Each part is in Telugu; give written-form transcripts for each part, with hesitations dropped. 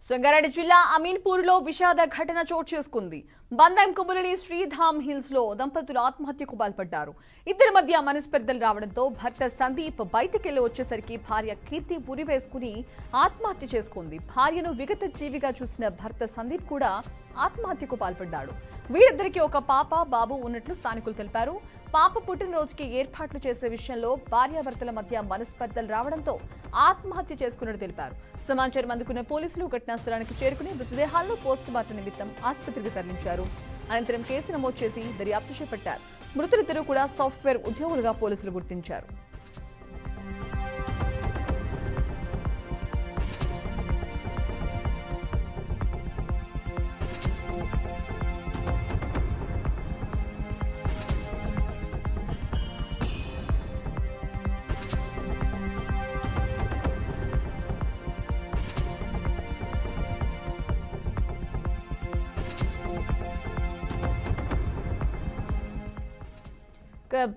సంగారెడ్డి జిల్లా అమీన్పూర్లో విషాద ఘటన చోటు చేసుకుంది. బందం కుమురళి శ్రీధామ్ హిల్స్ లో దంపతులు ఆత్మహత్యకు పాల్పడ్డారు. ఇద్దరి మధ్య మనస్పర్ధలు రావడంతో భర్త సందీప్ బయటకెళ్లి వచ్చేసరికి భార్య కీర్తి ఉరివేసుకుని ఆత్మహత్య చేసుకుంది. భార్యను విగత జీవిగా చూసిన భర్త సందీప్ కూడా ఆత్మహత్యకు పాల్పడ్డాడు. వీరిద్దరికి ఒక పాప బాబు ఉన్నట్లు స్థానికులు తెలిపారు. పాప పుట్టినరోజుకి ఏర్పాట్లు చేసే విషయంలో భార్యాభర్తల మధ్య మనస్పర్ధలు రావడంతో ఆత్మహత్య చేసుకున్నట్టు తెలిపారు. సమాచారం అందుకున్న పోలీసులు ఘటనా స్థలానికి చేరుకుని మృతదేహాలను పోస్ట్ మార్టం నిమిత్తం ఆసుపత్రికి తరలించారు. అనంతరం కేసు నమోదు చేసి దర్యాప్తు చేపట్టారు. మృతులిద్దరూ కూడా సాఫ్ట్వేర్ ఉద్యోగులుగా పోలీసులు గుర్తించారు.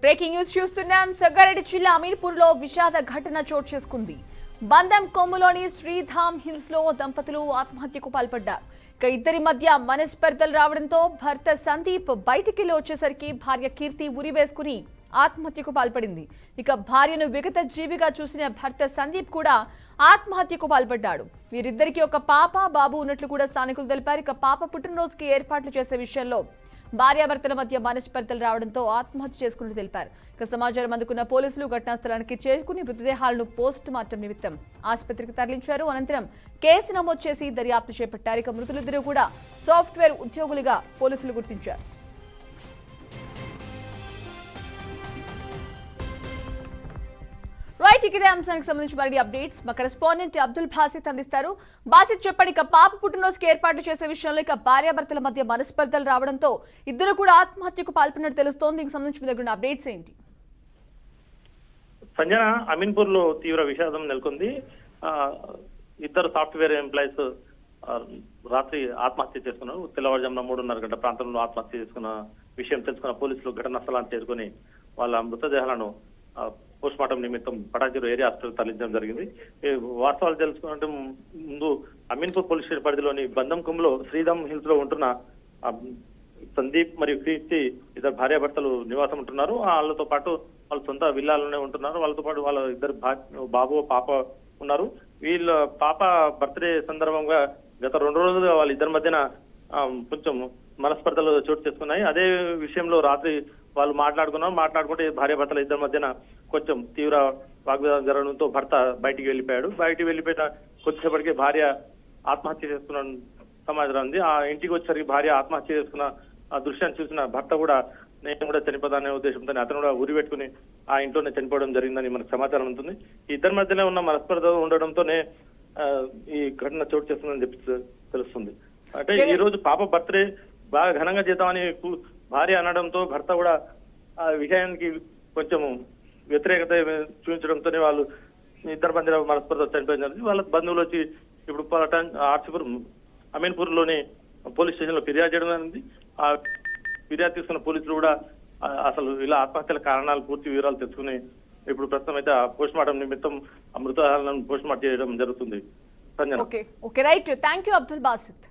బ్రేకింగ్ న్యూస్ చూస్తున్నాం. సంగారెడ్డి జిల్లా అమీర్పూర్లో విషాద ఘటన చోటు చేసుకుంది. బందం కొమ్ములోని శ్రీధామ్ హిల్స్ లో దంపతులు ఆత్మహత్యకు పాల్పడ్డారు. ఇద్దరి మధ్య మనస్పర్ధలు రావడంతో భర్త సందీప్ బయటికి వచ్చేసరికి భార్య కీర్తి ఉరివేసుకుని ఆత్మహత్యకు పాల్పడింది. భార్యను విగత జీవిగా చూసిన భర్త సందీప్ కూడా ఆత్మహత్యకు పాల్పడ్డాడు. వీరిద్దరికి ఒక పాప బాబు ఉన్నట్లు కూడా స్థానికులు తెలిపారు. పాప పుట్టినరోజుకి ఏర్పాట్లు చేసే విషయంలో భార్యాభర్తల మధ్య మనస్పర్ధలు రావడంతో ఆత్మహత్య చేసుకున్నట్టు తెలిపారు. సమాచారం అందుకున్న పోలీసులు ఘటనా స్థలానికి చేరుకుని మృతదేహాలను పోస్ట్ మార్టం నిమిత్తం ఆసుపత్రికి తరలించారు. అనంతరం కేసు నమోదు చేసి దర్యాప్తు చేపట్టారు. మృతులిద్దరూ కూడా సాఫ్ట్వేర్ ఉద్యోగులుగా పోలీసులు గుర్తించారు. రైట్, ఇదే అంశానికి సంబంధించి మరిన్ని అప్డేట్స్ మా కరెస్పాండెంట్ అబ్దుల్ బాసిత్ అందిస్తారు. బాసిత్ చెప్పండి, పాప పుట్టినరోజుకి ఏర్పాట్లు చేసే విషయంలో భార్యాభర్తల మధ్య మనస్పర్ధలు రావడంతో ఇద్దరు కూడా ఆత్మహత్యకు పాల్పడినట్టు తెలుస్తోంది. దీనికి సంబంధించి మీ దగ్గర అప్డేట్స్ ఏంటి? సంజన, అమీన్పూర్ లో తీవ్ర విషాదం నెలకొంది. ఇద్దరు సాఫ్ట్వేర్ ఎంప్లాయీస్ రాత్రి ఆత్మహత్య చేసుకున్నారు. తెల్లవారుజామున 3:30 గంటల ప్రాంతంలో ఆత్మహత్య చేసుకున్న విషయం తెలుసుకున్న పోలీసులు ఘటనా స్థలాన్ని చేరుకుని వాళ్ళ మృతదేహాలను పోస్ట్ మార్టం నిమిత్తం పటాజీరు ఏరియా హాస్పిటల్ తరలించడం జరిగింది. వాస్తవాలు తెలుసుకుంటే ముందు అమీన్పూర్ పోలీస్ స్టేషన్ పరిధిలోని బందం కొమ్ములో శ్రీధామ్ హిల్స్ లో ఉంటున్న సందీప్ మరియు కీర్తి ఇద్దరు భార్యాభర్తలు నివాసం ఉంటున్నారు. వాళ్ళతో పాటు వాళ్ళ సొంత విల్లాలోనే ఉంటున్నారు. వాళ్ళతో పాటు వాళ్ళ ఇద్దరు బాబు పాప ఉన్నారు. వీళ్ళ పాప బర్త్డే సందర్భంగా గత 2 రోజులుగా వాళ్ళ ఇద్దరి మధ్యన కొంచెం మనస్పర్ధలు చోటు చేసుకున్నాయి. అదే విషయంలో రాత్రి వాళ్ళు మాట్లాడుకుంటే భార్యాభర్తల ఇద్దరి మధ్యన కొంచెం తీవ్ర వాగ్వాదం జరగడంతో భర్త బయటికి వెళ్ళిపోయిన కొద్దిసేపటికి భార్య ఆత్మహత్య చేసుకున్న సమాచారం ఉంది. ఆ ఇంటికి వచ్చేసరికి భార్య ఆత్మహత్య చేసుకున్న ఆ దృశ్యాన్ని చూసిన భర్త కూడా నేను కూడా చనిపోతానే ఉద్దేశంతో అతను కూడా ఉరి పెట్టుకుని ఆ ఇంట్లోనే చనిపోవడం జరిగిందని మనకు సమాచారం ఉంటుంది. ఈ ఇద్దరి మధ్యనే ఉన్న మనస్పర్ధ ఉండడంతోనే ఈ ఘటన చోటు చేస్తుందని చెప్పి తెలుస్తుంది. అంటే ఈ రోజు పాప బర్త్డే బాగా ఘనంగా చేద్దామని భార్య అనడంతో భర్త కూడా ఆ విషయానికి కొంచెం వ్యతిరేకత చూపించడంతోనే వాళ్ళు ఇద్దరు మధ్య మనస్పర్ధ చనిపోయింది. వాళ్ళ బంధువులు వచ్చి ఇప్పుడు ఆర్సీపురం అమీన్పూర్ లోని పోలీస్ స్టేషన్ లో ఫిర్యాదు చేయడం అనేది. ఆ ఫిర్యాదు తీసుకున్న పోలీసులు కూడా అసలు ఇలా ఆత్మహత్యల కారణాలు పూర్తి వివరాలు తెలుసుకుని ఇప్పుడు ప్రస్తుతం అయితే పోస్ట్ మార్టం నిమిత్తం ఆ మృతదేహాలను పోస్ట్ మార్టం చేయడం జరుగుతుంది. Right, thank you Abdul Basit.